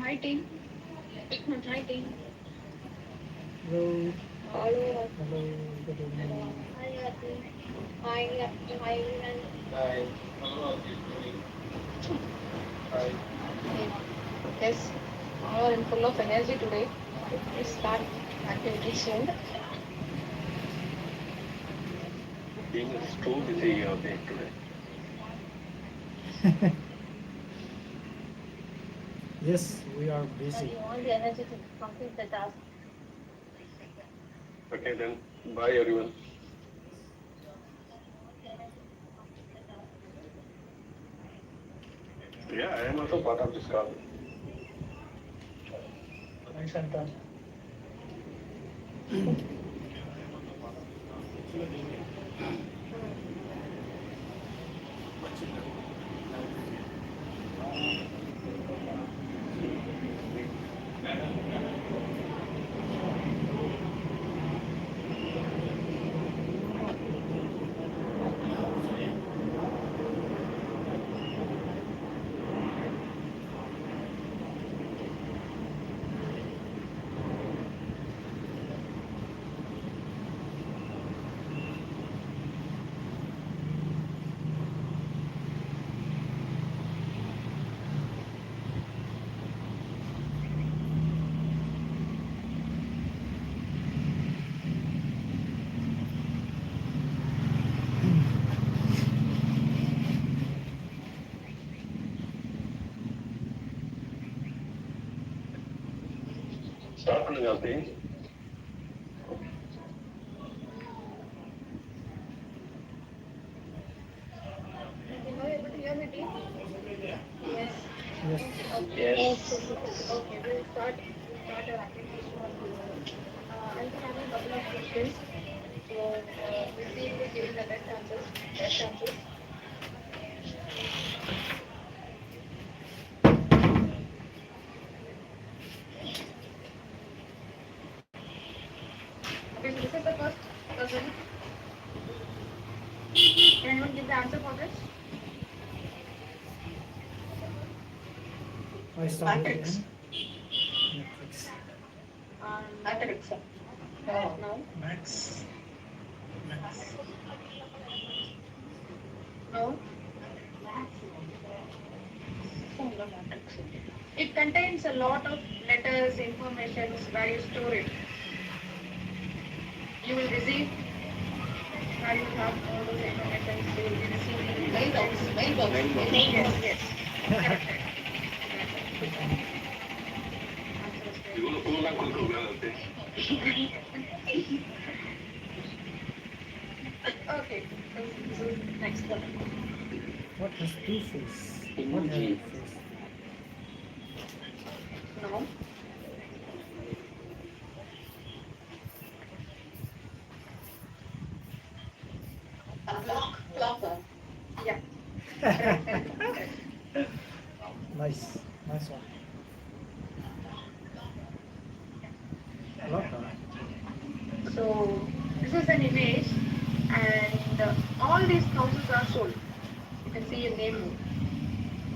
Hi team. Hi team. Hello, Hello. hello, good evening. Hi Ati. Hi Ati. Hi everyone. Hi. Hello, good morning. Hi. Okay. Yes. All are in full of energy today. Let's start activity soon. Team is too busy day today. Yes, we are And busy. you want the energy to complete the task. Okay, then. Bye, everyone. Yeah, I am also part of this call. Hi, Santa. Start from your page. Okay, now you're able to hear me team? Yes. Yes. Okay. Yes. Okay, we'll start our activity soon. I'll be having a couple of questions. So we'll see who is giving the best answers. Best answers. anyone give the answer for this? I started Matrix. again. Matrix. Matrix. No, Max. Max. no. Oh, no, Matrix. It contains a lot of letters, informations where you store it. You will receive where you have all those informations. You will be receiving Mailbox. Mailbox. Mailbox. Yes, yes. Correct. Answer is correct. இவ்வளவு கொடுக்க Okay, so this is next one. What has two face? What Emoji. has face? No, Clock. Clock. yeah, correct, correct, correct. Nice. Nice one. Locker. So this is an image, and all these houses are sold. You can see a name,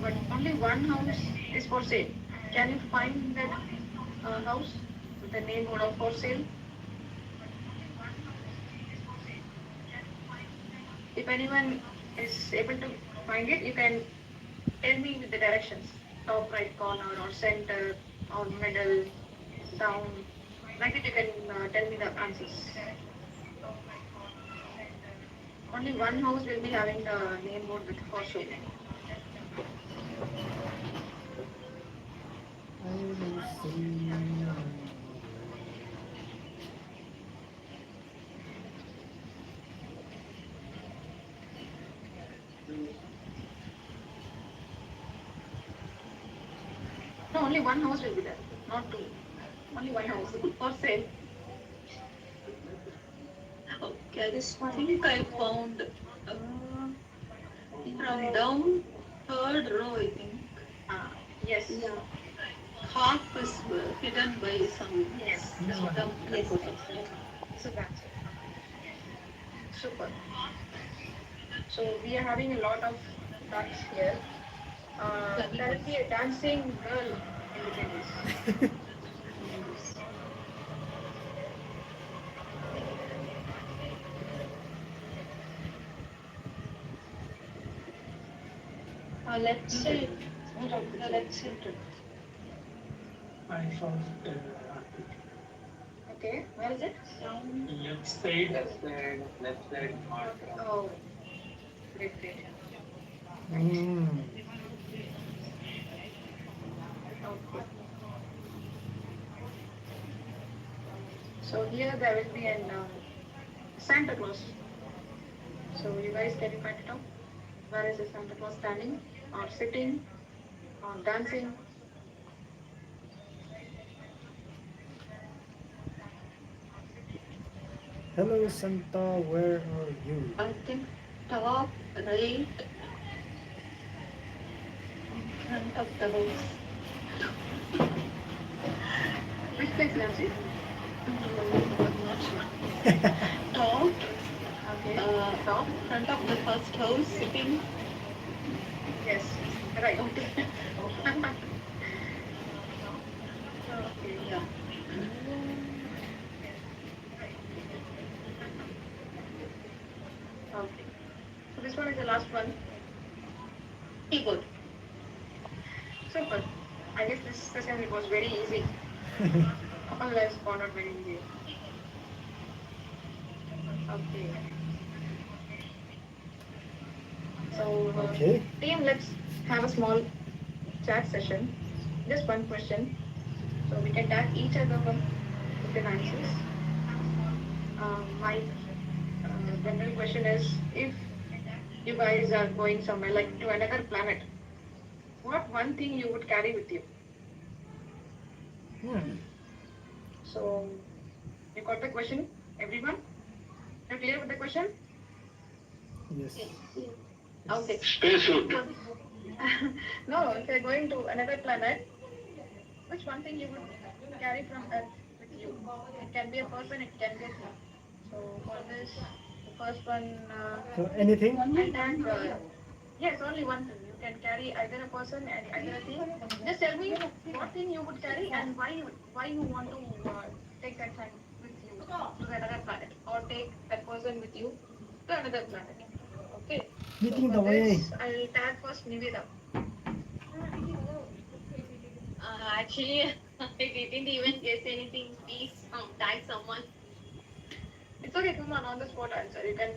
but only one house is for sale. Can you find that house with the name of for sale? If anyone is able to find it, you can tell me with the directions. Top right corner or center or middle, down. Like that you can tell me the answers. Only one house will be having the name board with for sale. I will see. No, only one house will be there, not two. Only one house for sale. Okay, this think I found from down third row, I think. Ah, yes. Yeah. Half is hidden by some Yes. dumb Yes. yes. So that's it. Super. So we are having a lot of ducks here. There will be a dancing girl in between this. Let's say, let's say, I found Okay, where is it? left side. left side mark. Oh, great, great. Mm. Okay. So here there will be an Santa Claus. So you guys can you find it out? Where is the Santa Claus standing or sitting or dancing? Hello Santa, where are you? I think top right in front of the house. Which place, Nancy? I'm not sure. Top, Okay. top, front of the first house, sitting. Yes. Right. Okay. Okay. Yeah. Okay. So this one is the last one. Keyboard. Super. I guess this session it was very easy. All lives found out very easy. Okay. So Okay. team, let's have a small chat session. Just one question. So we can tag each other with the answers. My general question is, if you guys are going somewhere like to another planet, what one thing you would carry with you? Hmm. So you got the question, everyone? You're clear with the question? Yes. Okay. Spacesuit. No, if you're going to another planet, which one thing you would carry from Earth with you? It can be a person, it can be a thing. So for this, first one, So anything? I'll tag. Yes, only one thing. You can carry either a person and either a thing. Just tell me what thing you would carry and why you want to take that thing with you to the another planet or take that person with you to another planet. Okay. So Meeting for the way. this, I'll tag first Niveda. Actually, I didn't even guess anything. Please tag someone. It's okay. Come on the spot answer. You can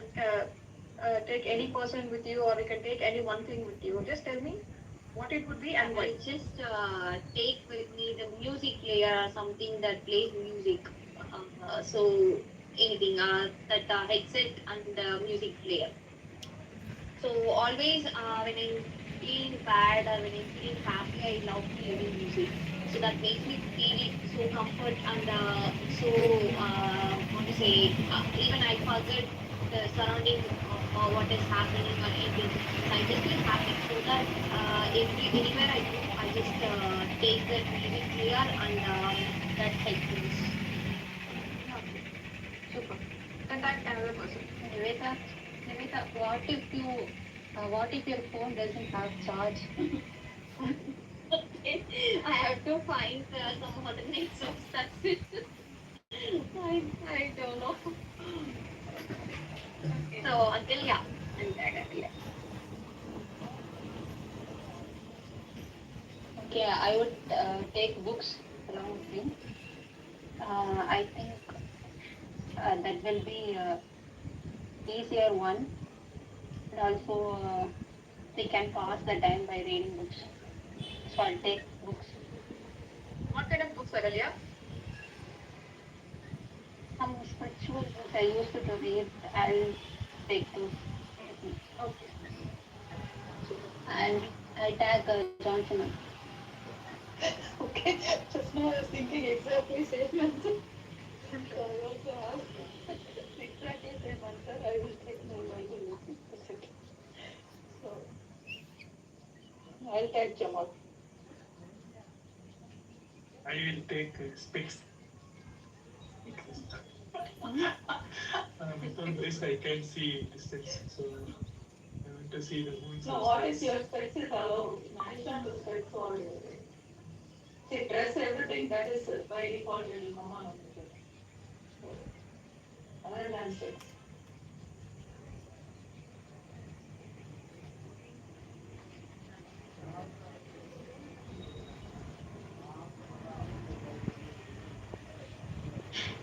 take any person with you or you can take any one thing with you. Just tell me what it would be and why. I just take with me the music player or something that plays music. So anything, that headset and music player. So always when I'm feeling bad or when I'm feeling happy, I love hearing music. So that makes me feel so comfort and so what to say. Even I forget the surrounding what is happening or anything. So I just feel happy. So that anywhere I go, I just take that music player and that headphones. Okay. Super. Then tag another person. Niveta, Niveta, what if your phone doesn't have charge? Okay, I have to find some alternate source. That's it. I don't know. Okay. So until yeah, until yeah. Okay, I would take books along with me. I think that will be easier one, and also we can pass the time by reading books. So I'll take books. What kind of books, Agalia? Some spiritual books I used to read. I'll take those with me. Okay. Super. And I tag Johnson. Okay. Just now I was thinking exactly same answer. So I also asked exactly same answer. I will take my Bible with me. That's it. So I'll tag Jamal. I will take specs. Because, without this, I can't see distance. So I want to see the moon. No, what is your specs is allowed. Mention the specs or see dress everything that is by default will mama notification. So other than specs.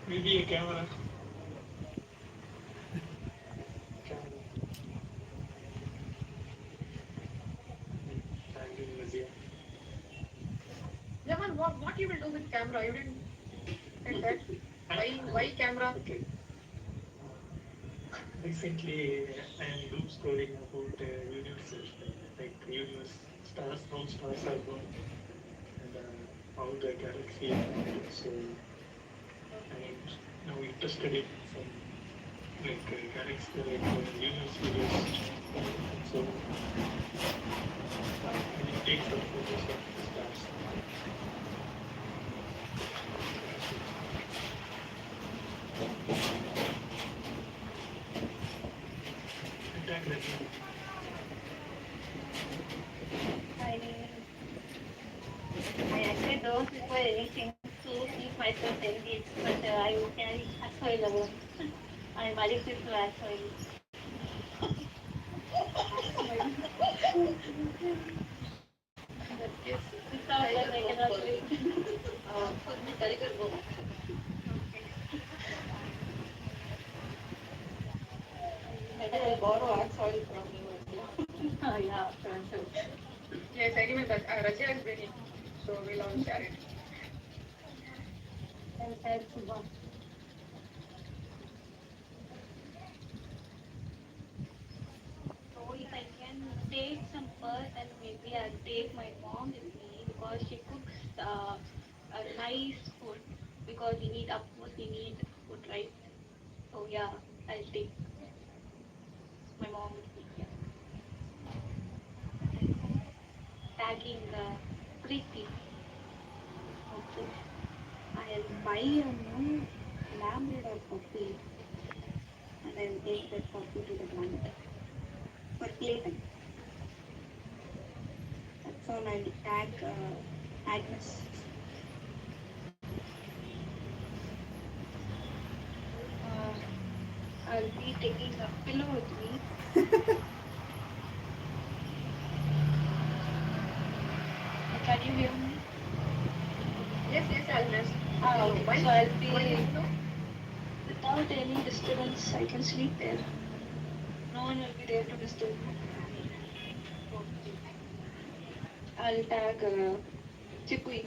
Maybe a camera. Camera. Thank you, Nazia. Jamal, what you will do with camera? You didn't said that. Why camera? Okay. Recently, I am doom scrolling about universe, like universe, stars, how stars are born, and how the galaxy is formed. So I am now interested in some like galaxy, like universe videos. So I will take some photos of the stars. Attack the I I actually don't prefer anything to keep myself engaged, but I will carry asteroid alone. I'm addicted to asteroids. That is Without that, I cannot live. for me, Tiger Go. Maybe I'll borrow axe oil from you. Oh, yeah, sure, sure. Yes, anyway, but Raja is winning, so we'll all share it. I'll tell Subha. So if I can take some bird, then maybe I'll take my mom with me because she cooks a nice food. Because we need, of course, we need food, right? So yeah, I'll take my mom with me. Yeah. Tagging Preeti. Okay. I'll buy a new Labrador puppy and and I will take that coffee to the planet for playtime. That's all. I'll tag Agnes. Uh, I'll be taking a pillow with me. Can you hear me? Yes, yes, Agnes. Okay. Why? So I'll Why be you know? without any disturbance. I can sleep there. No one will be there to disturb me. I'll tag Chipui.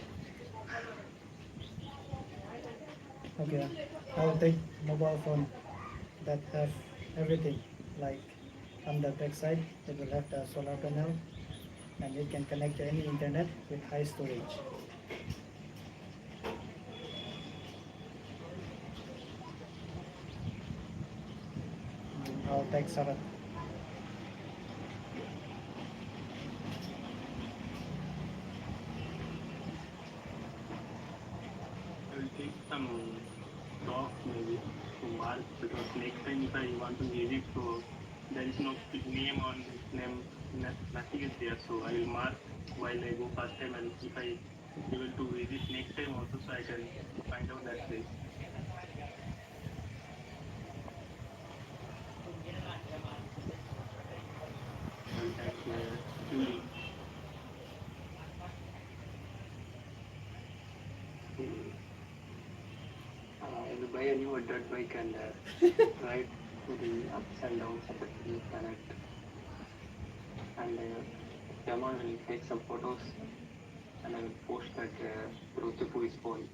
Okay, I'll take mobile phone that have everything. Like on the back side, it will have the solar panel, and it can connect to any internet with high storage. I'll take Sarat. I will take some chalk maybe to mark because next time if I want to visit, so there is no name on this name, nothing is there. So I will mark while I go first time, and if I able to visit next time also, so I can find out that place. I will tag Julie. I will buy a new dirt bike and ride to the ups and downs of the planet. And Yama will take some photos and I will post that through Tipu's phone.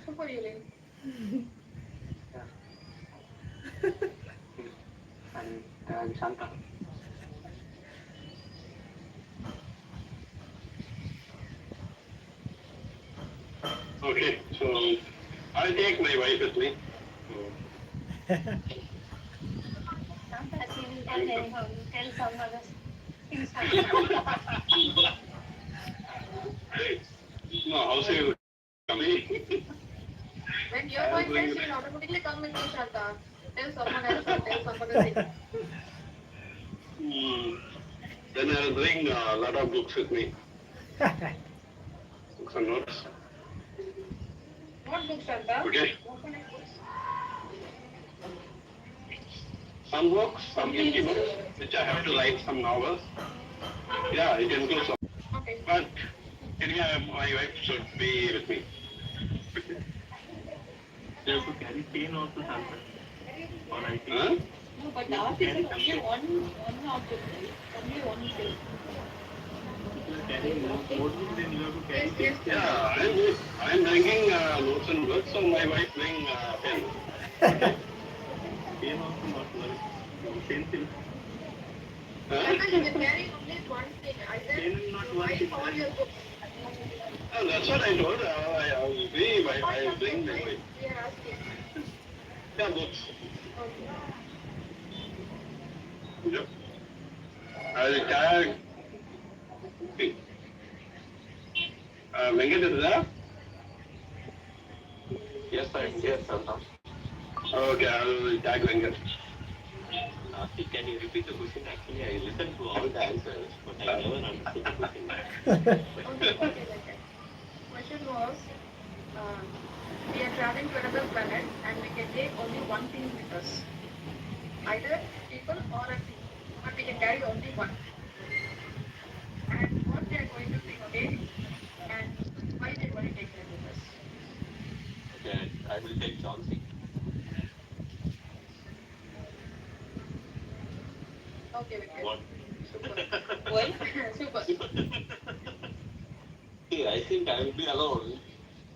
Super, Yulin. Yeah. And Shanta. Okay, so I'll take my wife with me. So, As you can tell some other things. no, how say you coming? When your I wife am says, doing. she will automatically come with you, Shanta. Tell someone else or tell some other thing. Hmm. Then I'll bring a lot of books with me. Books and notes. What book, Shanta? Okay. What kind of books? Some books, some Hindi books, which I have to write some novels. Yeah, it includes some. Okay. But anyway, my wife should be with me. You have to carry pen also, Santa. Or I think. Huh? No, but art is only one object, right? Only one thing. If you are carrying notebook, then you have to carry Yes, yes. pen. Yeah, I'm bringing notes and books, so my wife bring pen. Okay. Pen also not work. Pencil. Huh? Shanta, you can carry only one thing. Either Pen not your working. wife or your books. That's what I told. I will be. I will bring my wife. We are asking. Yeah, books. Okay. Yep. I will tag. Venkat is there? Yes, I'm here, Santa. Okay, I will tag Venkat. Can you repeat the question? Actually, I listened to all the answers, but I never understood the question. Okay, like that. Question was, uh, we are traveling to another planet and we can take only one thing with us. Either people or a thing. But we can carry only one. And what they are going to take and why they are going to take that with us. Okay, I will take Chauncey. Okay, Venkat. What? Super. Why? Super. See, I think I will be alone.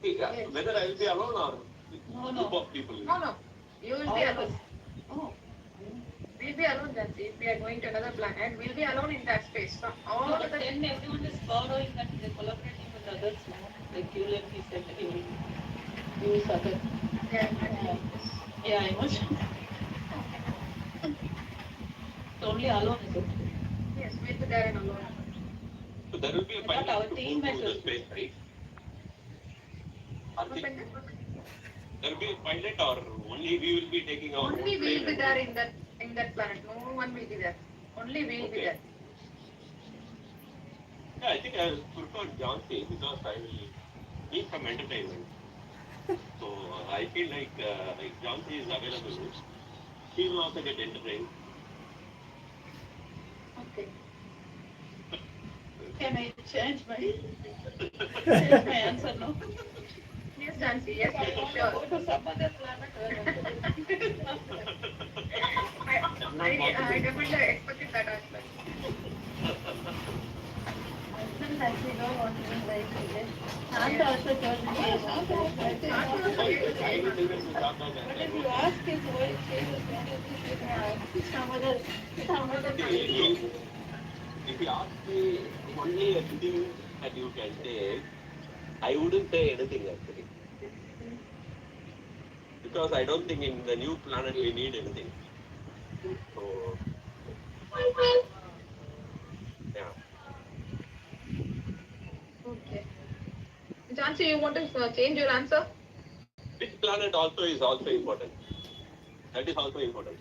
See, Yes. whether I will be alone or No, group no. of people. No, no. You will All be of alone. us. Oh. We'll be alone, Jansi. If we are going to another planet, we'll be alone in that space. So all No, the but then everyone is borrowing and they're collaborating with others, no? Like you let me said, he will use other. yeah, exactly. Yeah, I know. So only alone is it? Yes, we'll be there and alone. So there will be a I thought pilot our to go teammate to the will. space, right? Not like that? There will be a pilot or only we will be taking our own Only we'll plane be and there going? in that planet. No one will be there. Only we'll be Okay. there. Yeah, I think I will prefer Jhansi because I will need some entertainment. So I feel like Jhansi is available. She will also get entertained. Okay. Can I change my answer now? Yes, Jansi. Yes, I want to sure. go to some other planet where I definitely expected that as well. husband actually don't want to be very serious. Aunt Yes. also told me she is not very Not serious. to say the I same. will listen to Shanta But and I if you won't. ask his wife, she will say some other See, if you ask me only a thing that you can take, I wouldn't say anything actually. Because I don't think in the new planet we need anything. So, yeah. Okay. Jansi, you want to change your answer? Which planet also is also important? That is also important.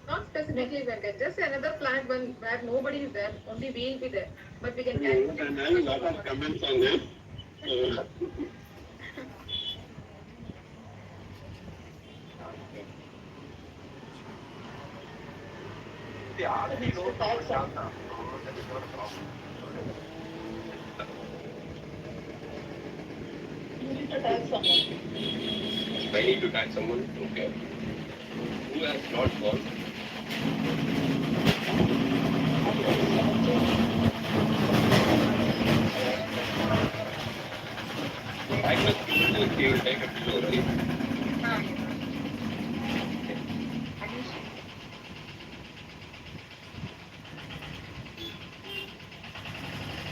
Not specifically Venkat. Just another planet where nobody is there. Only we'll be there. But we can carry And different I have a discussion lot of on it. comments on this. Okay. See, already knows about Shanta, so that is not a problem. you need to tag someone. I need to tag someone. Okay. Who has not gone? I must he will take a pillow, right? Ah, yes. Anish.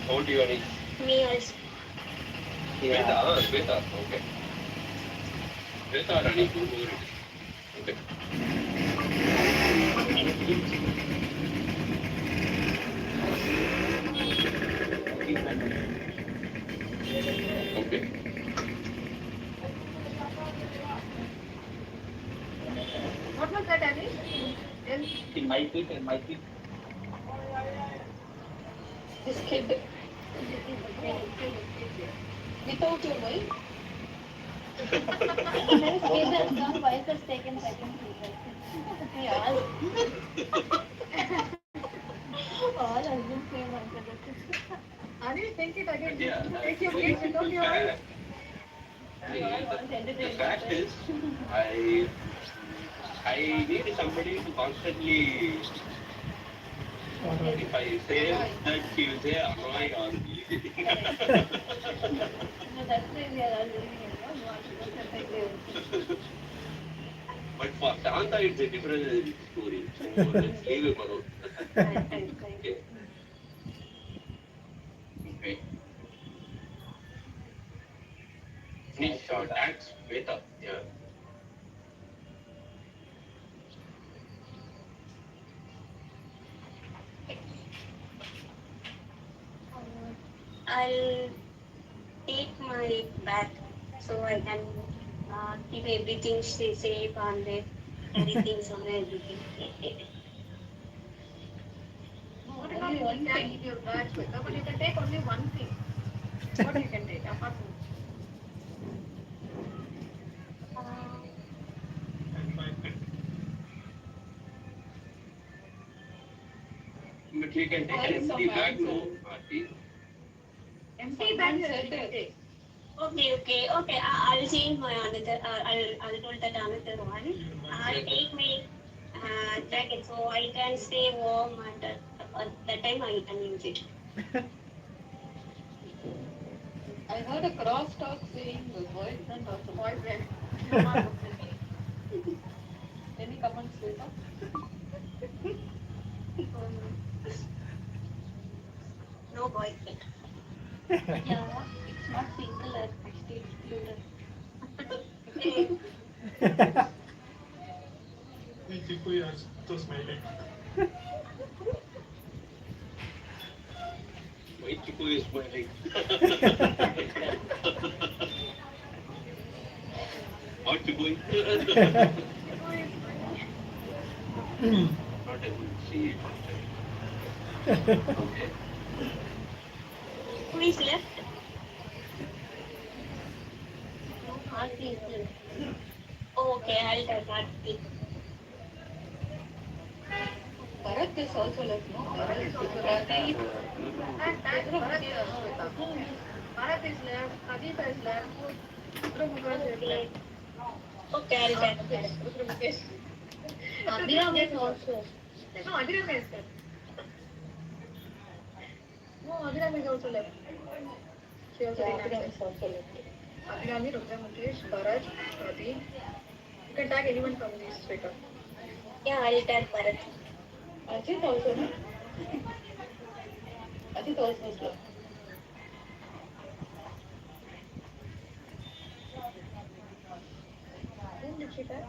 How old you are? Me also. Shweta, Shweta, okay. Shweta or Anish, whoever it is. Okay. Okay. What was that, Anish? Then This kid, without your wife, His kid has gone, wife has taken second place. he asked. All husbands same answer. Anish, think it again. Yeah, Would you take your very kids without simple your wife? fact. We all The, want the entertainment, fact right? is, I need somebody to constantly. If I say that, she will say annoy or irritating. No, that's why we are all living alone. You want to go separately. But for Shanta, it's a different story. So let's leave him alone. Okay. Okay. Nish, thanks, Shweta. Yeah. I'll take my bag so I can keep everything safe and carry things on everything. Not at all, Only you one can carry thing. your bags with her, but you can take only one thing. What you can take apart from Uh, And my pet. But we can take Or an some empty bag, answer. no, Aarti. empty Someone bag, said you can it. take. okay. I'll change my another. I'll told that another one. Even mine I'll said take my jacket so I can stay warm and that time I can use it. I heard a crosstalk saying boyfriend or something. Boyfriend. No more boyfriend. Any comments, Sweta? No boyfriend. Yeah, it's not singular, it's plural. Hey, Chiku, you are so smiling. White Chico is my like hot Chico is Chico is funny. not able to see it on time. Okay. Who is left? No, Aarti is left. Oh, okay, I'll tell Aarti. Bharat is also left, no? Bharat is also left. Pradeep, And Bharat, Shweta. Bharat is left. Adita is left. Rudra Mukesh is Okay. left. Okay, I'll tell. Mukesh. Rudra Mukesh. Abhiram is also. No, Adhiram is left. No, Adhiram is also left. She also yeah, didn't Abhiram answer. is also left. Abhirami, Rudra Mukesh, Bharat, Pradeep. You can tag anyone from these Shweta. Yeah, I'll tell Bharat. Ajit also, no? Ajit also is left. Whom did she tag?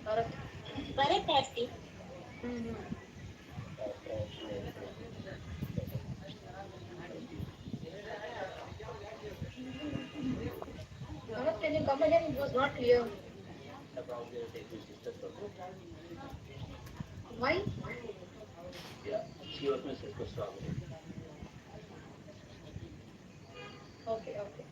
Bharat. Bharat Aarti. Mm-hmm. Bharat, can you come again? It was not clear. Why? Yeah, she was my sister strong. Okay, okay.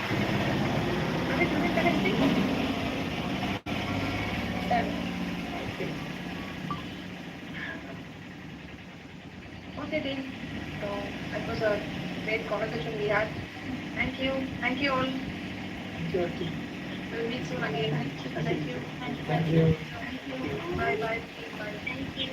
Are we doing connecting? Done. Okay, team. So that was a great conversation we had. Thank you. Thank you all. We'll meet soon again. Thank you. Thank you. Thank you. Bye bye. Bye. Thank you.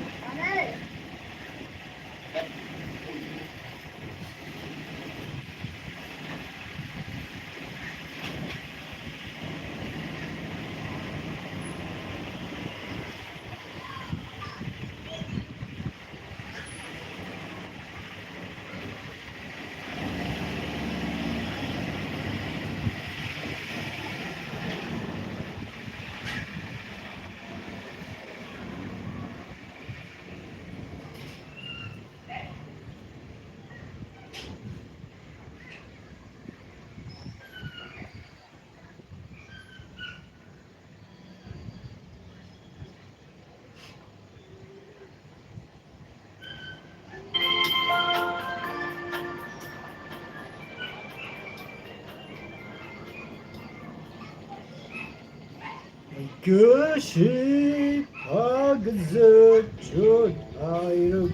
Göşi ağzı çok ayrı.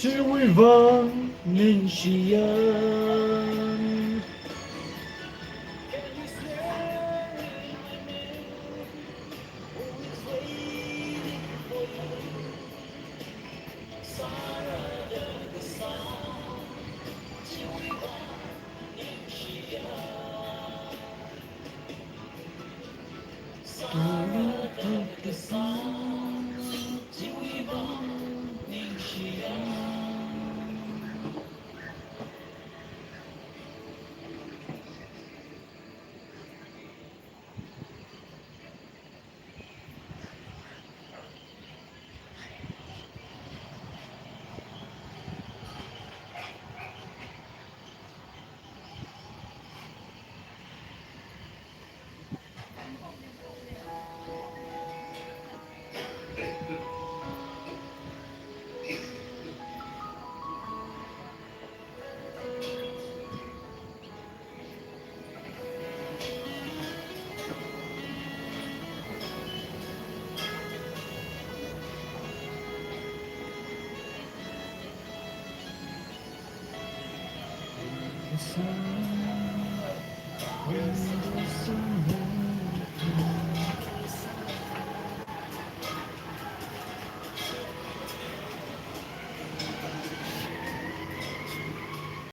只为望能夕阳。